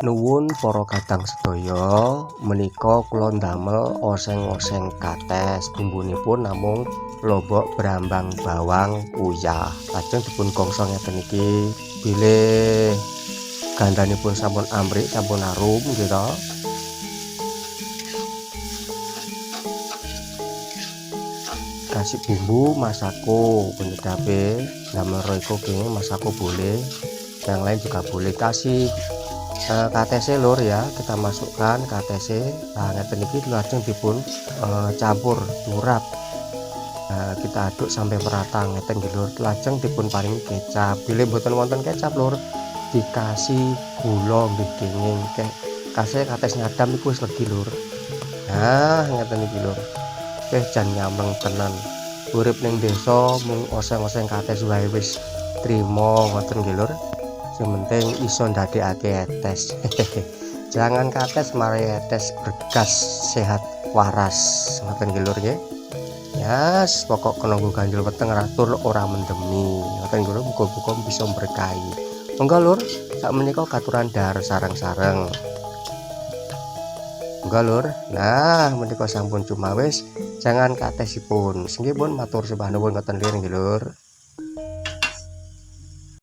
Nuwun para kadang sedaya, menika kula ndamel oseng-oseng kates. Bumbunipun namung lombok brambang bawang uyah. Lajeng dipun gongso ngeten iki. Bilih gandanipun sampun amrik, sampun arum nggih to. Kasih bumbu masako penyedapnya, ndamel royco kene masako boleh, yang lain juga boleh. Kasih katese lur ya, kita masukkan katese. Nah ngeten iki lajeng dipun campur turap. Nah, kita aduk sampai merata ngeten nggih lur. Lajeng dipun paringi kecap. Bilih mboten wonten kecap lur, dikasih gula nggih dingin. Kasih kates nyadam iku wis legi lur. Nah ngeten iki lur. Jan nyameng tenan. Urip ning desa mung oseng-oseng kates wae wis trima ngoten nggih lur. Sing penting iso ndadekake etes. Jangan kates mari etes, bergas, sehat, waras. Ngoten nggih lur nggih. Yas, pokok kena nggo ganjel weteng ratur ora mendemi. Ngoten nggih lur, muga-muga bisa berkahi. Monggo lur, sakmenika katuran dahar sareng-sareng. Monggo lur. Nah, menika sampun cumawis, jangan katesipun. Singgih pun matur sembah nuwun ngoten nggih lur.